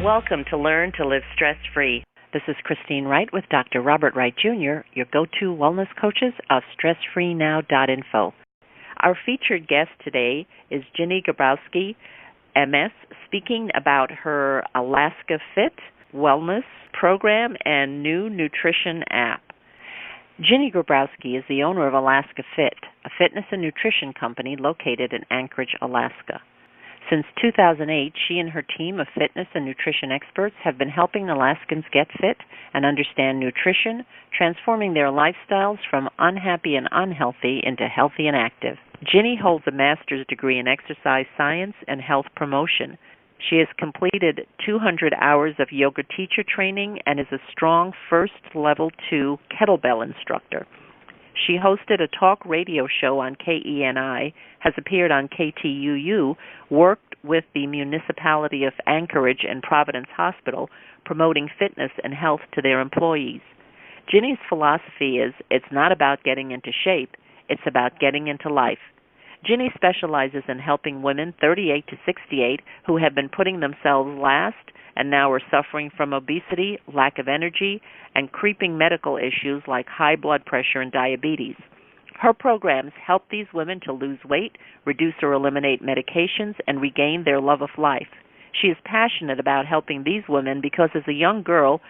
Welcome to Learn to Live Stress-Free. This is Christine Wright with Dr. Robert Wright Jr., your go-to wellness coaches of StressFreeNow.info. Our featured guest today is Ginny Grabowski, MS, speaking about her Alaska Fit wellness program and new nutrition app. Ginny Grabowski is the owner of Alaska Fit, a fitness and nutrition company located in Anchorage, Alaska. Since 2008, she and her team of fitness and nutrition experts have been helping Alaskans get fit and understand nutrition, transforming their lifestyles from unhappy and unhealthy into healthy and active. Ginny holds a master's degree in exercise science and health promotion. She has completed 200 hours of yoga teacher training and is a strong first level 2 kettlebell instructor. She hosted a talk radio show on KENI, has appeared on KTUU, worked with the municipality of Anchorage and Providence Hospital, promoting fitness and health to their employees. Ginny's philosophy is, it's not about getting into shape, it's about getting into life. Ginny specializes in helping women 38 to 68 who have been putting themselves last and now are suffering from obesity, lack of energy, and creeping medical issues like high blood pressure and diabetes. Her programs help these women to lose weight, reduce or eliminate medications, and regain their love of life. She is passionate about helping these women because as a young girl,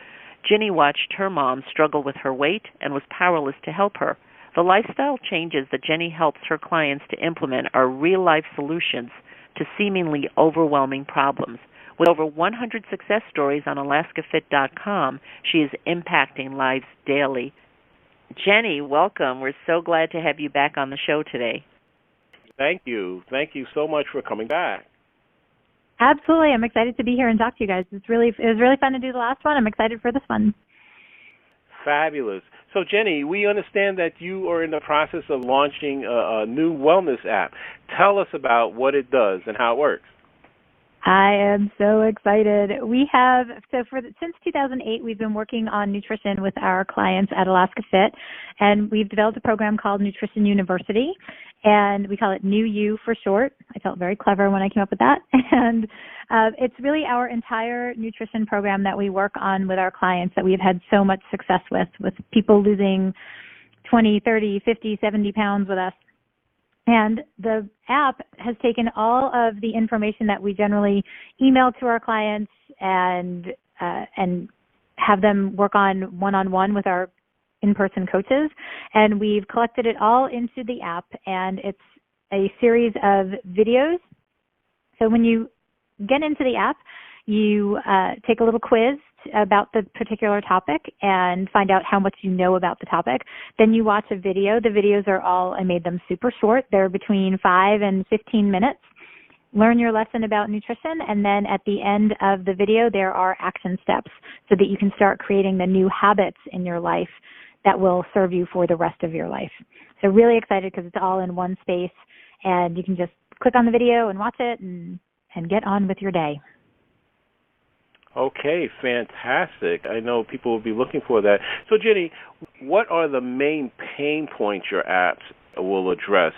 Ginny watched her mom struggle with her weight and was powerless to help her. The lifestyle changes that Ginny helps her clients to implement are real-life solutions to seemingly overwhelming problems. With over 100 success stories on AlaskaFit.com, she is impacting lives daily. Ginny, welcome. We're so glad to have you back on the show today. Thank you. Thank you so much for coming back. Absolutely. I'm excited to be here and talk to you guys. It was really fun to do the last one. I'm excited for this one. Fabulous. So, Ginny, we understand that you are in the process of launching a new wellness app. Tell us about what it does and how it works. I am so excited. Since 2008, we've been working on nutrition with our clients at Alaska Fit, and we've developed a program called Nutrition University, and we call it New You for short. I felt very clever when I came up with that, and it's really our entire nutrition program that we work on with our clients that we've had so much success with people losing 20, 30, 50, 70 pounds with us. And the app has taken all of the information that we generally email to our clients and have them work on one-on-one with our in-person coaches, and we've collected it all into the app, and it's a series of videos. So when you get into the app, you take a little quiz about the particular topic and find out how much you know about the topic. Then you watch a video. The videos I made them super short. They're between 5 and 15 minutes. Learn your lesson about nutrition, and then at the end of the video, there are action steps so that you can start creating the new habits in your life that will serve you for the rest of your life. So really excited because it's all in one space, and you can just click on the video and watch it and get on with your day. Okay, fantastic. I know people will be looking for that. So, Ginny, what are the main pain points your apps will address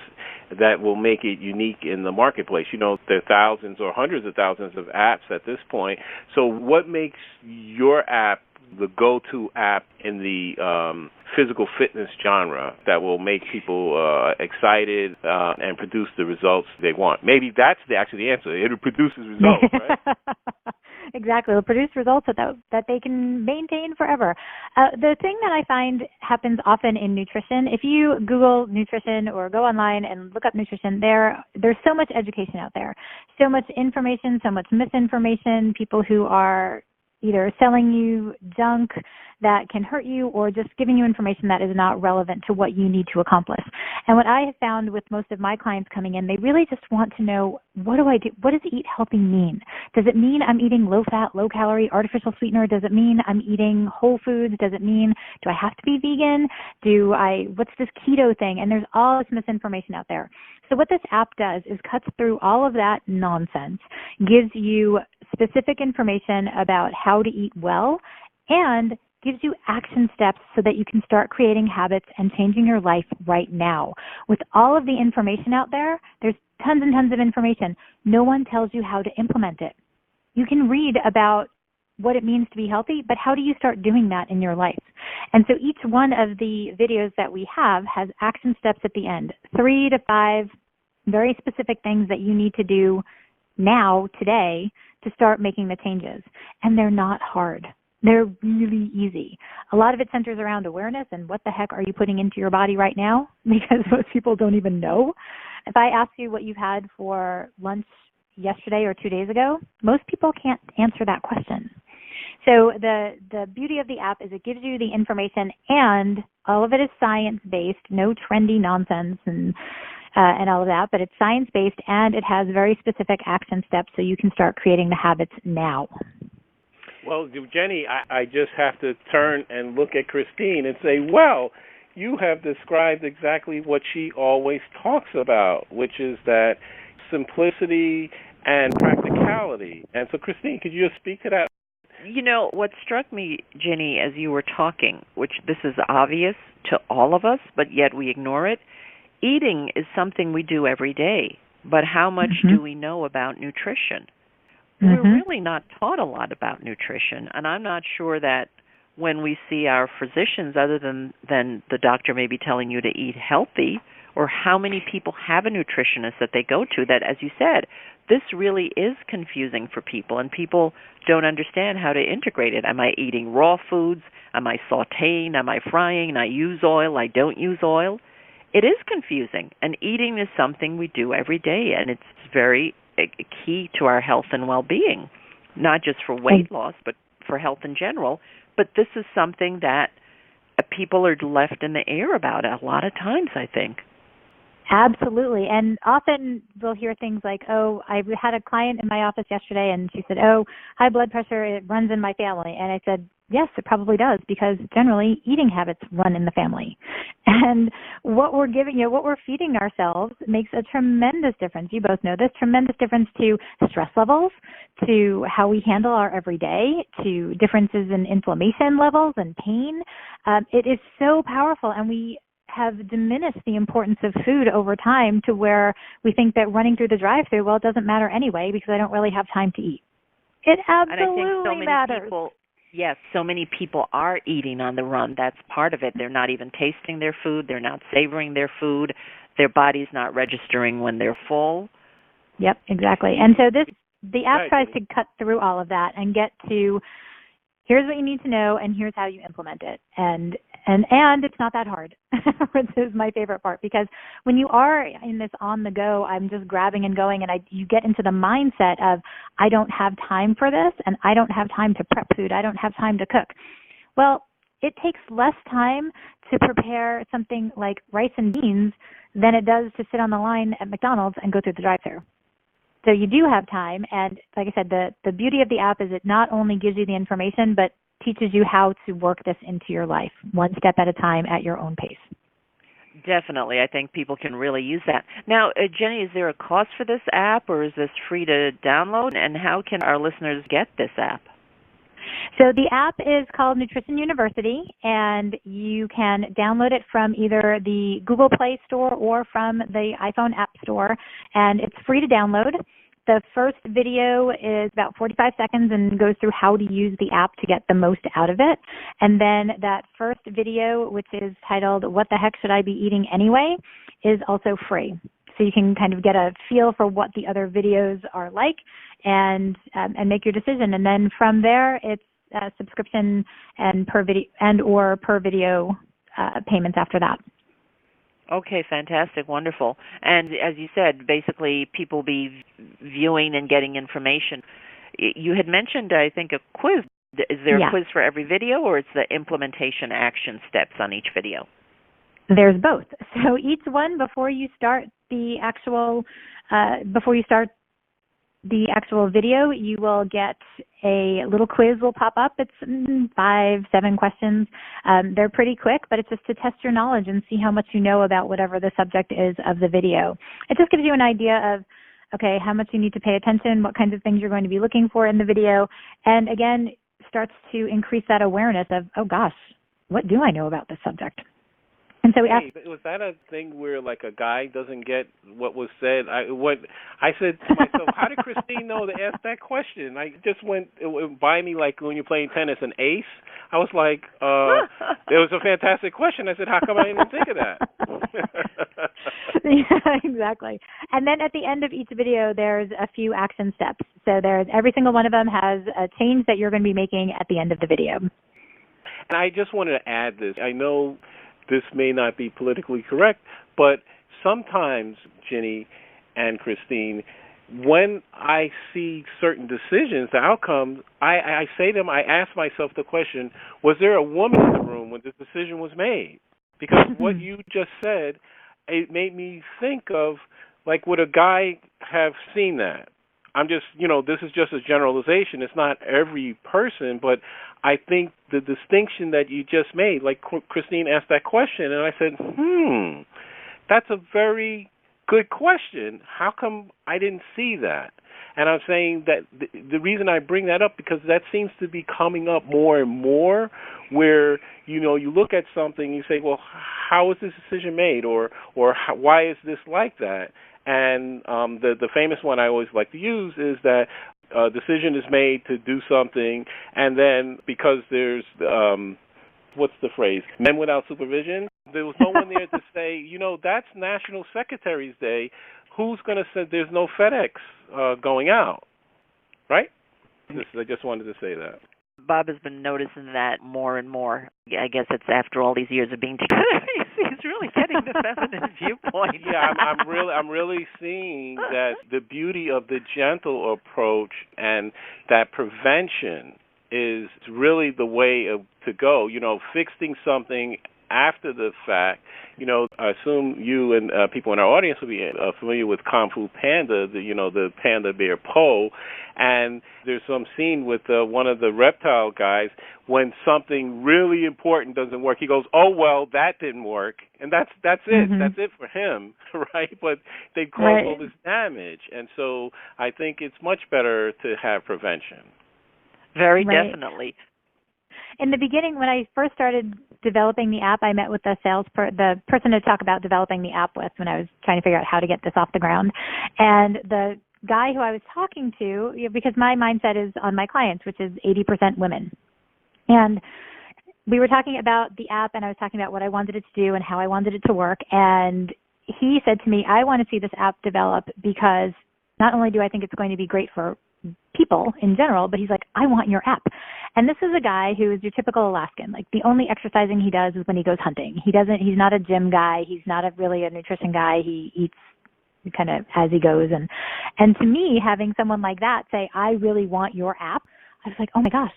that will make it unique in the marketplace? You know, there are thousands or hundreds of thousands of apps at this point. So what makes your app the go-to app in the physical fitness genre that will make people excited and produce the results they want? Maybe that's actually the answer. It produces results, right? Exactly. It'll produce results that they can maintain forever. The thing that I find happens often in nutrition, if you Google nutrition or go online and look up nutrition, there's so much education out there, so much information, so much misinformation, people who are either selling you junk that can hurt you or just giving you information that is not relevant to what you need to accomplish. And what I have found with most of my clients coming in, they really just want to know, what do I do? What does eat healthy mean? Does it mean I'm eating low-fat, low-calorie, artificial sweetener? Does it mean I'm eating whole foods? Does it mean, do I have to be vegan? What's this keto thing? And there's all this misinformation out there. So what this app does is cuts through all of that nonsense, gives you specific information about how to eat well, and gives you action steps so that you can start creating habits and changing your life right now. With all of the information out there, there's tons and tons of information. No one tells you how to implement it. You can read about what it means to be healthy, but how do you start doing that in your life? And so each one of the videos that we have has action steps at the end, 3 to 5 very specific things that you need to do now, today, to start making the changes. And they're not hard. They're really easy. A lot of it centers around awareness and what the heck are you putting into your body right now? Because most people don't even know. If I ask you what you've had for lunch yesterday or 2 days ago, most people can't answer that question. So the beauty of the app is it gives you the information, and all of it is science-based, no trendy nonsense and all of that, but it's science-based, and it has very specific action steps so you can start creating the habits now. Well, Jenny, I just have to turn and look at Christine and say, well, you have described exactly what she always talks about, which is that simplicity and practicality. And so, Christine, could you just speak to that? You know, what struck me, Ginny, as you were talking, which this is obvious to all of us, but yet we ignore it, eating is something we do every day. But how much do we know about nutrition? We're really not taught a lot about nutrition, and I'm not sure that when we see our physicians, other than the doctor may be telling you to eat healthy, or how many people have a nutritionist that they go to, that, as you said, this really is confusing for people, and people don't understand how to integrate it. Am I eating raw foods? Am I sautéing? Am I frying? I use oil? I don't use oil? It is confusing, and eating is something we do every day, and it's very key to our health and well-being, not just for weight loss, but for health in general. But this is something that people are left in the air about a lot of times, I think. Absolutely. And often we'll hear things like, oh, I had a client in my office yesterday and she said, oh, high blood pressure, it runs in my family. And I said, yes, it probably does, because generally eating habits run in the family. And what we're giving, what we're feeding ourselves makes a tremendous difference. You both know this, tremendous difference to stress levels, to how we handle our everyday, to differences in inflammation levels and pain. It is so powerful, and we have diminished the importance of food over time to where we think that running through the drive-thru, well, it doesn't matter anyway because I don't really have time to eat. It absolutely and I think so many matters. People, yes, so many people are eating on the run. That's part of it. They're not even tasting their food. They're not savoring their food. Their body's not registering when they're full. Yep, exactly. And so the app tries to cut through all of that and get to, here's what you need to know, and here's how you implement it. And it's not that hard, which is my favorite part, because when you are in this on the go, I'm just grabbing and going, and you get into the mindset of, I don't have time for this, and I don't have time to prep food, I don't have time to cook. Well, it takes less time to prepare something like rice and beans than it does to sit on the line at McDonald's and go through the drive-thru. So you do have time, and like I said, the beauty of the app is it not only gives you the information, but teaches you how to work this into your life, one step at a time at your own pace. Definitely. I think people can really use that. Now, Jenny, is there a cost for this app, or is this free to download, and how can our listeners get this app? So the app is called Nutrition University, and you can download it from either the Google Play Store or from the iPhone App Store, and it's free to download. The first video is about 45 seconds and goes through how to use the app to get the most out of it. And then that first video, which is titled, What the Heck Should I Be Eating Anyway?, is also free. So you can kind of get a feel for what the other videos are like and make your decision. And then from there, it's a subscription and per video payments after that. Okay, fantastic, wonderful. And as you said, basically people be viewing and getting information. You had mentioned, I think, a quiz. Is there a quiz for every video, or it's the implementation action steps on each video? There's both. So each one, before you start the actual video, you will get a little quiz will pop up. It's 5-7 questions. They're pretty quick, but it's just to test your knowledge and see how much you know about whatever the subject is of the video. It just gives you an idea of, okay, how much you need to pay attention, what kinds of things you're going to be looking for in the video, and again, starts to increase that awareness of, oh gosh, what do I know about this subject? And so we asked. Hey, was that a thing where like a guy doesn't get what was said? I said to myself, how did Christine know to ask that question? I just it went by me like when you're playing tennis, an ace. I was like, it was a fantastic question. I said, how come I didn't think of that? Yeah, exactly. And then at the end of each video, there's a few action steps. So every single one of them has a change that you're going to be making at the end of the video. And I just wanted to add this. I know this may not be politically correct, but sometimes, Ginny and Christine, when I see certain decisions, the outcomes, I say to them, I ask myself the question, was there a woman in the room when this decision was made? Because what you just said, it made me think of, like, would a guy have seen that? I'm just, this is just a generalization. It's not every person, but I think the distinction that you just made, like Christine asked that question, and I said, that's a very good question. How come I didn't see that? And I'm saying that the reason I bring that up, because that seems to be coming up more and more, where, you look at something and you say, well, how was this decision made, or why is this like that? And the famous one I always like to use is that a decision is made to do something, and then because there's, what's the phrase, men without supervision, there was no one there to say, that's National Secretary's Day. Who's going to say there's no FedEx going out, right? I just wanted to say that. Bob has been noticing that more and more. I guess it's after all these years of being together. He's really getting the feminine viewpoint. Yeah, I'm really seeing that the beauty of the gentle approach and that prevention is really the way to go. Fixing something after the fact. I assume you and people in our audience will be familiar with Kung Fu Panda, the panda bear Po, and there's some scene with one of the reptile guys when something really important doesn't work. He goes, "Oh well, that didn't work," and that's it. Mm-hmm. That's it for him, right? But they cause all this damage, and so I think it's much better to have prevention. Very definitely. In the beginning, when I first started developing the app, I met with the person to talk about developing the app with when I was trying to figure out how to get this off the ground. And the guy who I was talking to, because my mindset is on my clients, which is 80% women. And we were talking about the app, and I was talking about what I wanted it to do and how I wanted it to work. And he said to me, I want to see this app develop because not only do I think it's going to be great for people in general, but he's like, I want your app. And this is a guy who is your typical Alaskan. Like, the only exercising he does is when he goes hunting. He's not a gym guy. He's not really a nutrition guy. He eats kind of as he goes. And to me, having someone like that say, I really want your app, I was like, oh my gosh,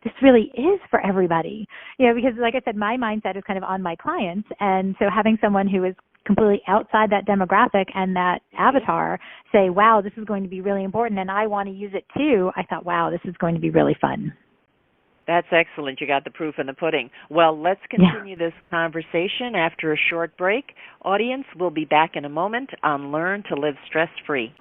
this really is for everybody. Because like I said, my mindset is kind of on my clients. And so having someone who is completely outside that demographic and that avatar say, wow, this is going to be really important and I want to use it too, I thought, wow, this is going to be really fun. That's excellent. You got the proof in the pudding. Well, let's continue this conversation after a short break. Audience, we'll be back in a moment on Learn to Live Stress-Free.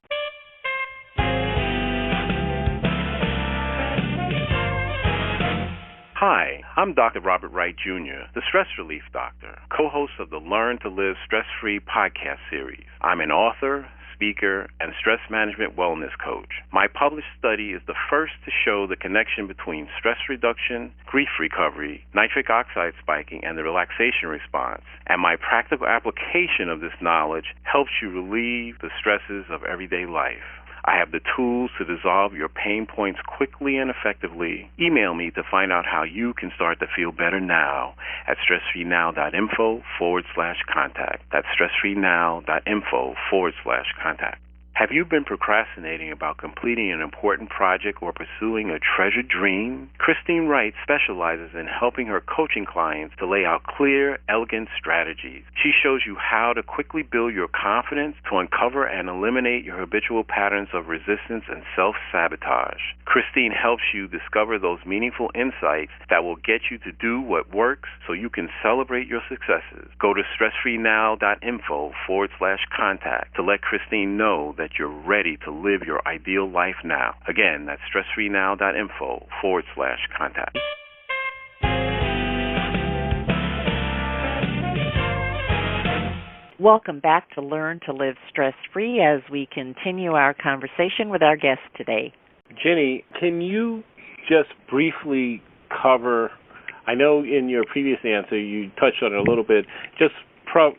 Hi, I'm Dr. Robert Wright, Jr., the Stress Relief Doctor, co-host of the Learn to Live Stress-Free podcast series. I'm an author, speaker, and stress management wellness coach. My published study is the first to show the connection between stress reduction, grief recovery, nitric oxide spiking, and the relaxation response. And my practical application of this knowledge helps you relieve the stresses of everyday life. I have the tools to dissolve your pain points quickly and effectively. Email me to find out how you can start to feel better now at stressfreenow.info/contact. That's stressfreenow.info/contact. Have you been procrastinating about completing an important project or pursuing a treasured dream? Christine Wright specializes in helping her coaching clients to lay out clear, elegant strategies. She shows you how to quickly build your confidence to uncover and eliminate your habitual patterns of resistance and self-sabotage. Christine helps you discover those meaningful insights that will get you to do what works so you can celebrate your successes. Go to stressfreenow.info/contact to let Christine know that you're ready to live your ideal life now. Again, that's stressfreenow.info/contact. Welcome back to Learn to Live Stress-Free as we continue our conversation with our guest today. Ginny, can you just briefly cover, I know in your previous answer you touched on it a little bit, just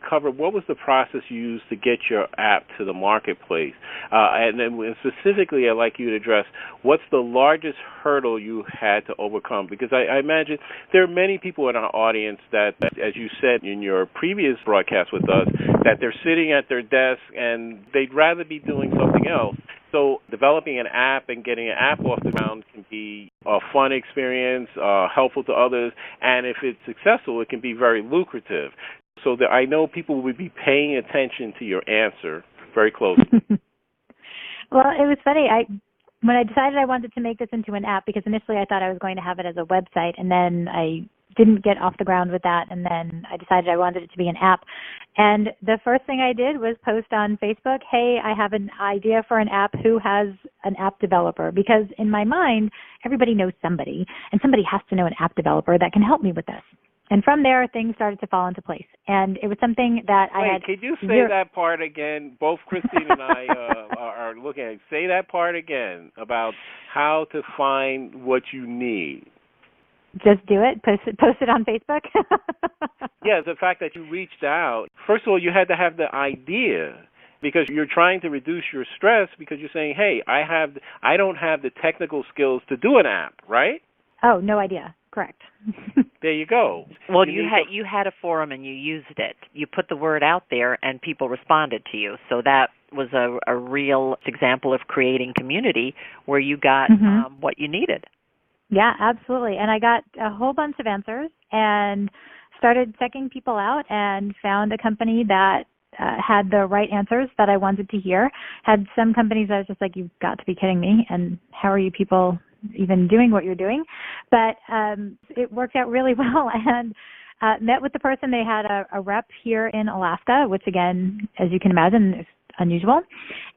cover what was the process you used to get your app to the marketplace? And then specifically, I'd like you to address what's the largest hurdle you had to overcome? Because I imagine there are many people in our audience that, as you said in your previous broadcast with us, that they're sitting at their desk and they'd rather be doing something else. So developing an app and getting an app off the ground can be a fun experience, helpful to others, and if it's successful, it can be very lucrative. So that I know people will be paying attention to your answer very closely. Well, it was funny. When I decided I wanted to make this into an app, because initially I thought I was going to have it as a website, and then I didn't get off the ground with that, and then I decided I wanted it to be an app. And the first thing I did was post on Facebook, hey, I have an idea for an app. Who has an app developer? Because in my mind, everybody knows somebody, and somebody has to know an app developer that can help me with this. And from there, things started to fall into place. And it was something that I had... Wait, could you say that part again? Both Christine and I are looking at it. Say that part again about how to find what you need. Just do it? Post it on Facebook? Yeah, the fact that you reached out. First of all, you had to have the idea because you're trying to reduce your stress because you're saying, hey, I don't have the technical skills to do an app, right? Oh, no idea. Correct. There you go. Well, you had a forum and you used it. You put the word out there and people responded to you. So that was a real example of creating community where you got what you needed. Yeah, absolutely. And I got a whole bunch of answers and started checking people out and found a company that had the right answers that I wanted to hear. Had some companies I was just like, you've got to be kidding me. And how are you people even doing what you're doing? But it worked out really well and met with the person. They had a rep here in Alaska, which again, as you can imagine, is unusual.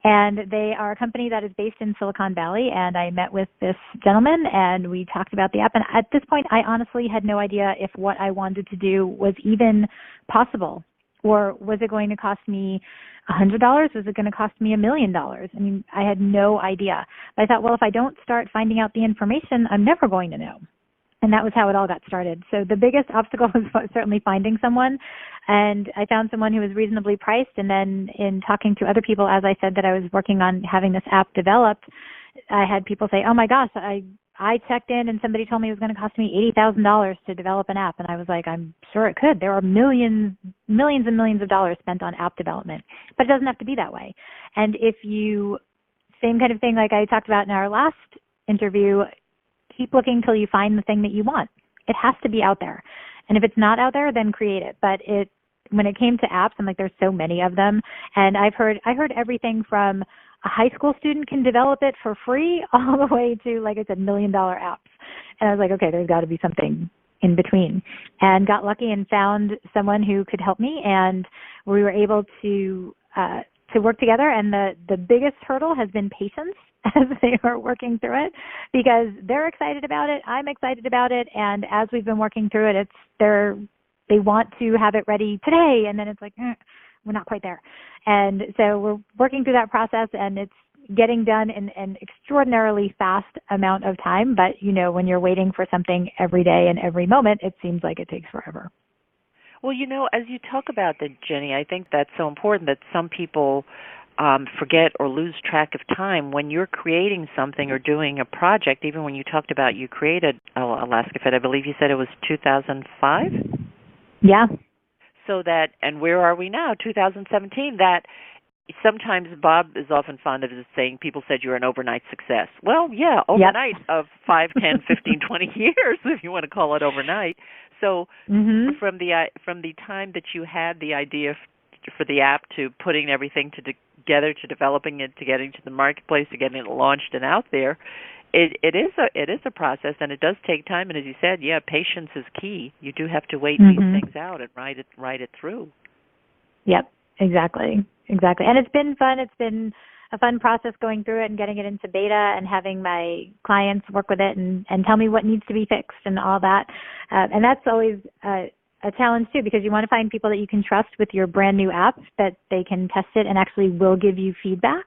And they are a company that is based in Silicon Valley. And I met with this gentleman and we talked about the app. And at this point, I honestly had no idea if what I wanted to do was even possible. Or was it going to cost me $100? Was it going to cost me $1 million? I mean, I had no idea. But I thought, well, if I don't start finding out the information, I'm never going to know. And that was how it all got started. So the biggest obstacle was certainly finding someone. And I found someone who was reasonably priced. And then in talking to other people, as I said that I was working on having this app developed, I had people say, oh my gosh, I checked in and somebody told me it was going to cost me $80,000 to develop an app. And I was like, I'm sure it could. There are millions and millions of dollars spent on app development, but it doesn't have to be that way. And same kind of thing like I talked about in our last interview, keep looking till you find the thing that you want. It has to be out there. And if it's not out there, then create it. But when it came to apps, I'm like, there's so many of them. And I heard everything from a high school student can develop it for free all the way to, like I said, $1 million apps. And I was like, okay, there's got to be something in between. And got lucky and found someone who could help me. And we were able to work together. And the biggest hurdle has been patience as they are working through it because they're excited about it. I'm excited about it. And as we've been working through it, they want to have it ready today. And then it's like, we're not quite there. And so we're working through that process and it's getting done in an extraordinarily fast amount of time. But, when you're waiting for something every day and every moment, it seems like it takes forever. Well, as you talk about that, Jenny, I think that's so important that some people forget or lose track of time when you're creating something or doing a project. Even when you talked about you created Alaska Fit, I believe you said it was 2005? Yeah. So and where are we now, 2017, that sometimes Bob is often fond of saying people said you're an overnight success. Well, yeah, overnight of 5, 10, 15, 20 years, if you want to call it overnight. So from the time that you had the idea for the app to putting everything together to developing it to getting to the marketplace to getting it launched and out there, it is a process and it does take time. And as you said, patience is key. You do have to wait these things out and ride it through. Yep, exactly. And it's been fun. It's been a fun process going through it and getting it into beta and having my clients work with it and tell me what needs to be fixed and all that. And that's always a challenge too, because you want to find people that you can trust with your brand new app, that they can test it and actually will give you feedback.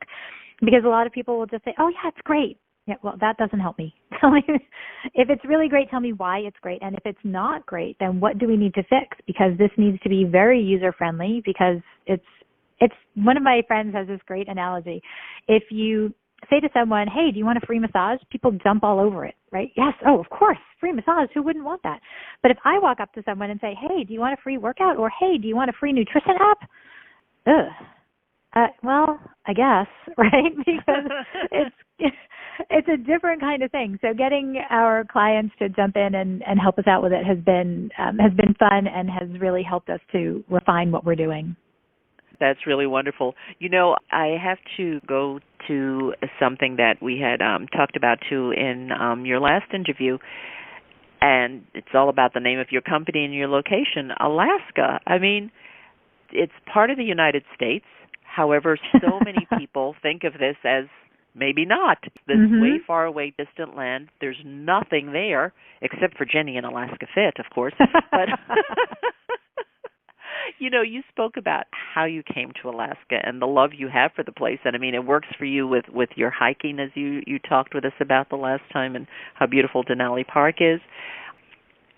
Because a lot of people will just say, oh yeah, it's great. Yeah, well, that doesn't help me. If it's really great, tell me why it's great. And if it's not great, then what do we need to fix? Because this needs to be very user-friendly, because it's one of my friends has this great analogy. If you say to someone, hey, do you want a free massage? People jump all over it, right? Yes, oh, of course, free massage. Who wouldn't want that? But if I walk up to someone and say, hey, do you want a free workout? Or hey, do you want a free nutrition app? Well, I guess, right? Because it's a different kind of thing. So getting our clients to jump in and help us out with it has been fun and has really helped us to refine what we're doing. That's really wonderful. You know, I have to go to something that we had talked about too in your last interview, and it's all about the name of your company and your location, Alaska. I mean, it's part of the United States. However, so many people think of this as maybe not. This way far away, distant land. There's nothing there except for Jenny and Alaska Fit, of course. But you know, you spoke about how you came to Alaska and the love you have for the place. And I mean, it works for you with your hiking, as you talked with us about the last time, and how beautiful Denali Park is.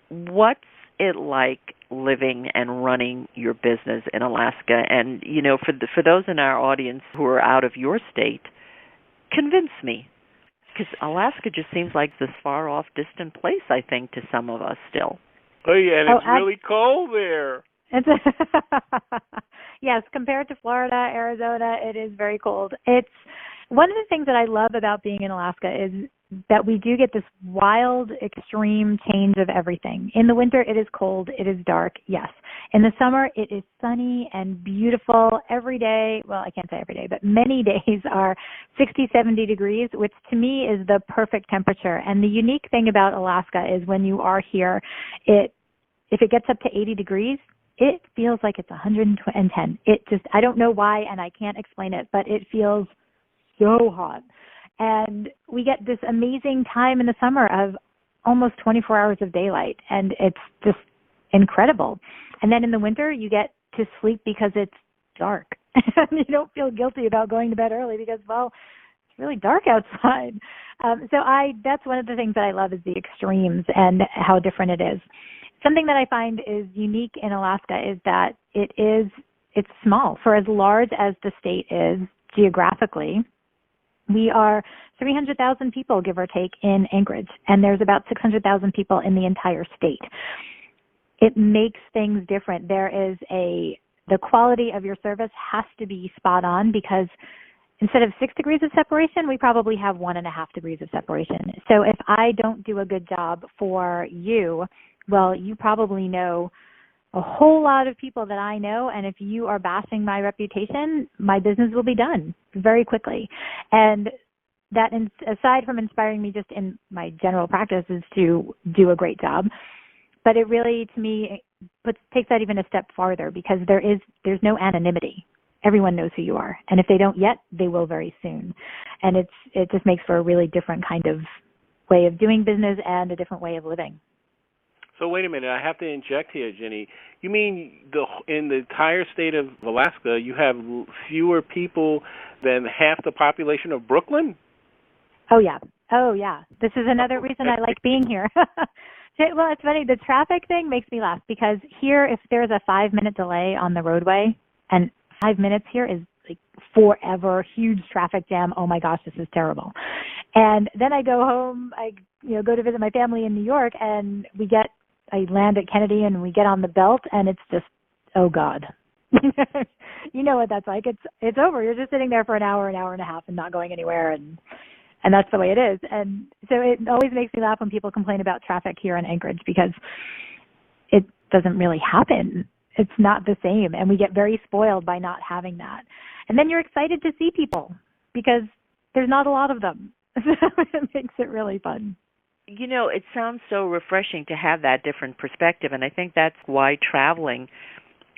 What's it like living and running your business in Alaska? And, you know, for those in our audience who are out of your state, convince me. Because Alaska just seems like this far-off, distant place, I think, to some of us still. Oh, yeah, and it's really cold there. Yes, compared to Florida, Arizona, it is very cold. It's one of the things that I love about being in Alaska is that we do get this wild, extreme change of everything. In the winter, it is cold, it is dark, yes. In the summer, it is sunny and beautiful every day. Well, I can't say every day, but many days are 60, 70 degrees, which to me is the perfect temperature. And the unique thing about Alaska is when you are here, if it gets up to 80 degrees, it feels like it's 110. I don't know why, and I can't explain it, but it feels so hot. And we get this amazing time in the summer of almost 24 hours of daylight, and it's just incredible. And then in the winter, you get to sleep because it's dark. And you don't feel guilty about going to bed early because, well, it's really dark outside. That's one of the things that I love is the extremes and how different it is. Something that I find is unique in Alaska is that it's small. For as large as the state is geographically, we are 300,000 people, give or take, in Anchorage, and there's about 600,000 people in the entire state. It makes things different. The quality of your service has to be spot on, because instead of 6 degrees of separation, we probably have 1.5 degrees of separation. So if I don't do a good job for you, well, you probably know a whole lot of people that I know, and if you are bashing my reputation, my business will be done very quickly. And that, aside from inspiring me just in my general practice, is to do a great job. But it really, to me, takes that even a step farther, because there's no anonymity. Everyone knows who you are, and if they don't yet, they will very soon. And it just makes for a really different kind of way of doing business and a different way of living. So wait a minute, I have to inject here, Ginny. You mean in the entire state of Alaska, you have fewer people than half the population of Brooklyn? Oh, yeah. This is another reason I like being here. Well, it's funny. The traffic thing makes me laugh, because here, if there's a 5-minute delay on the roadway, and 5 minutes here is like forever, huge traffic jam. Oh my gosh, this is terrible. And then I go home, I go to visit my family in New York, and I land at Kennedy and we get on the belt, and it's just, oh God. You know what that's like. It's over. You're just sitting there for an hour and a half and not going anywhere, and that's the way it is. And so it always makes me laugh when people complain about traffic here in Anchorage, because it doesn't really happen. It's not the same, and we get very spoiled by not having that. And then you're excited to see people because there's not a lot of them. So it makes it really fun. You know, it sounds so refreshing to have that different perspective, and I think that's why traveling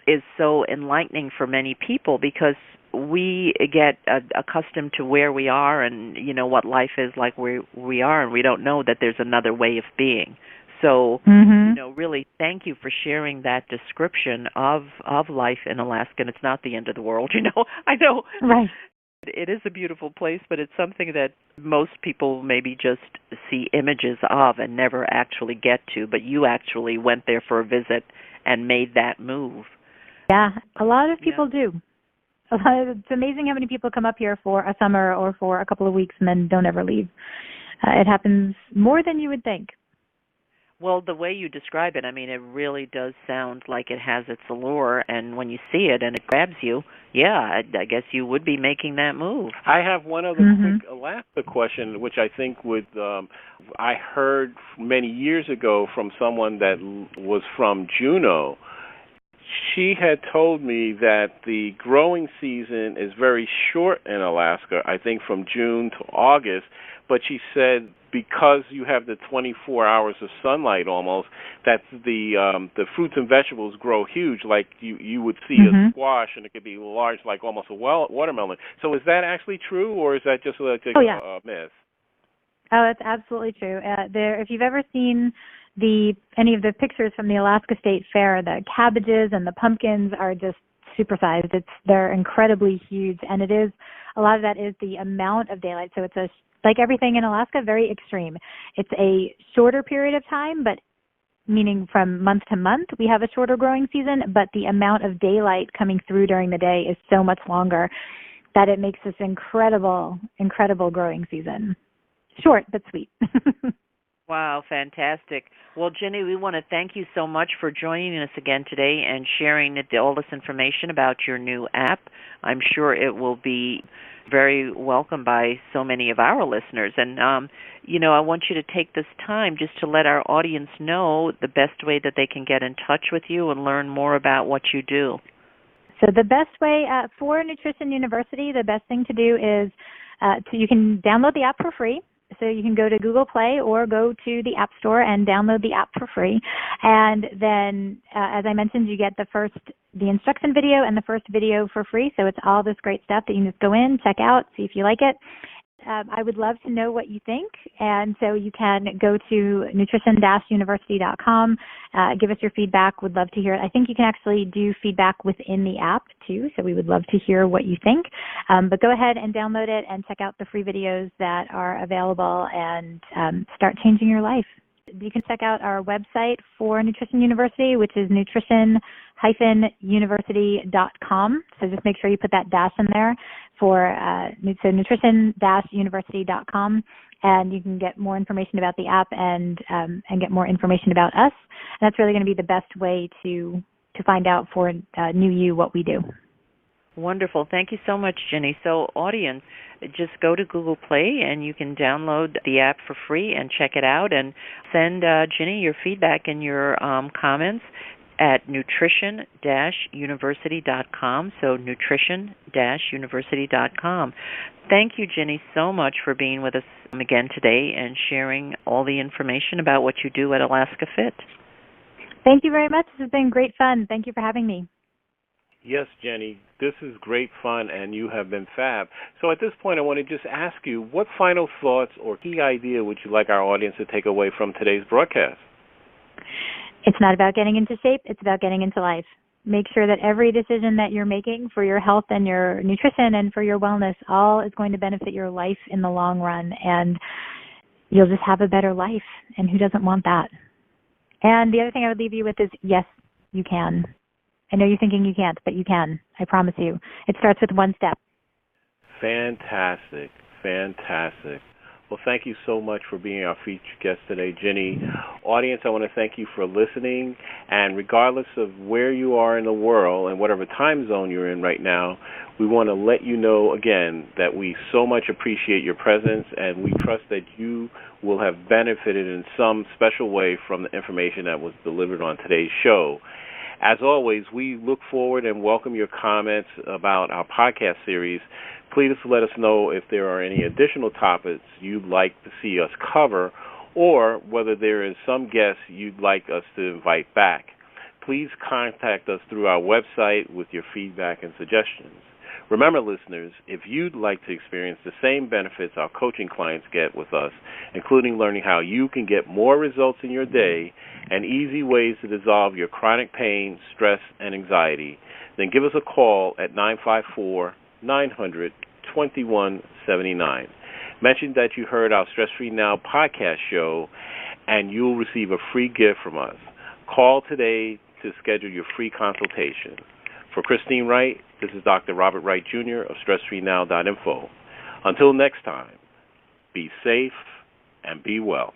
is so enlightening for many people, because we get accustomed to where we are and, what life is like where we are, and we don't know that there's another way of being. So, Mhm. really thank you for sharing that description of life in Alaska. And it's not the end of the world, I know Right. it is a beautiful place, but it's something that most people maybe just see images of and never actually get to. But you actually went there for a visit and made that move. Yeah, a lot of Yeah. people do. It's amazing how many people come up here for a summer or for a couple of weeks and then don't ever leave. It happens more than you would think. Well, the way you describe it, I mean, it really does sound like it has its allure, and when you see it and it grabs you, yeah, I guess you would be making that move. I have one other Mhm. quick Alaska question, which I think I heard many years ago from someone that was from Juneau. She had told me that the growing season is very short in Alaska, I think from June to August, but she said because you have the 24 hours of sunlight almost, that the fruits and vegetables grow huge, like you would see a Mhm. squash, and it could be large like almost a watermelon. So is that actually true, or is that just like Oh yeah. a myth? Oh, it's absolutely true. If you've ever seen any of the pictures from the Alaska State Fair, the cabbages and the pumpkins are just supersized. They're incredibly huge, and a lot of that is the amount of daylight. So it's like everything in Alaska, very extreme. It's a shorter period of time, but meaning from month to month, we have a shorter growing season, but the amount of daylight coming through during the day is so much longer that it makes this incredible, incredible growing season. Short but sweet. Wow, fantastic. Well, Ginny, we want to thank you so much for joining us again today and sharing all this information about your new app. I'm sure it will be very welcome by so many of our listeners. And, I want you to take this time just to let our audience know the best way that they can get in touch with you and learn more about what you do. So the best way for Nutrition University, the best thing to do is you can download the app for free. So you can go to Google Play or go to the App Store and download the app for free. And then, as I mentioned, you get the instruction video and the first video for free. So it's all this great stuff that you can just go in, check out, see if you like it. I would love to know what you think, and so you can go to nutrition-university.com, give us your feedback. Would love to hear it. I think you can actually do feedback within the app, too, so we would love to hear what you think. But go ahead and download it and check out the free videos that are available and start changing your life. You can check out our website for Nutrition University, which is nutrition-university.com. So just make sure you put that dash in there for nutrition-university.com, and you can get more information about the app and get more information about us. And that's really going to be the best way to find out for new you what we do. Wonderful. Thank you so much, Ginny. So, audience, just go to Google Play and you can download the app for free and check it out, and send Ginny your feedback and your comments at nutrition-university.com. So nutrition-university.com. Thank you, Ginny, so much for being with us again today and sharing all the information about what you do at Alaska Fit. Thank you very much. This has been great fun. Thank you for having me. Yes, Jenny, this is great fun, and you have been fab. So at this point, I want to just ask you, what final thoughts or key idea would you like our audience to take away from today's broadcast? It's not about getting into shape. It's about getting into life. Make sure that every decision that you're making for your health and your nutrition and for your wellness, all is going to benefit your life in the long run, and you'll just have a better life. And who doesn't want that? And the other thing I would leave you with is, yes, you can. I know you're thinking you can't, but you can. I promise you. It starts with one step. Fantastic. Fantastic. Well, thank you so much for being our featured guest today, Ginny. Audience, I want to thank you for listening. And regardless of where you are in the world and whatever time zone you're in right now, we want to let you know again that we so much appreciate your presence, and we trust that you will have benefited in some special way from the information that was delivered on today's show. As always, we look forward and welcome your comments about our podcast series. Please let us know if there are any additional topics you'd like to see us cover, or whether there is some guests you'd like us to invite back. Please contact us through our website with your feedback and suggestions. Remember, listeners, if you'd like to experience the same benefits our coaching clients get with us, including learning how you can get more results in your day and easy ways to dissolve your chronic pain, stress, and anxiety, then give us a call at 954-900-2179. Mention that you heard our Stress Free Now podcast show, and you'll receive a free gift from us. Call today to schedule your free consultation. For Christine Wright, this is Dr. Robert Wright, Jr. of StressFreeNow.info. Until next time, be safe and be well.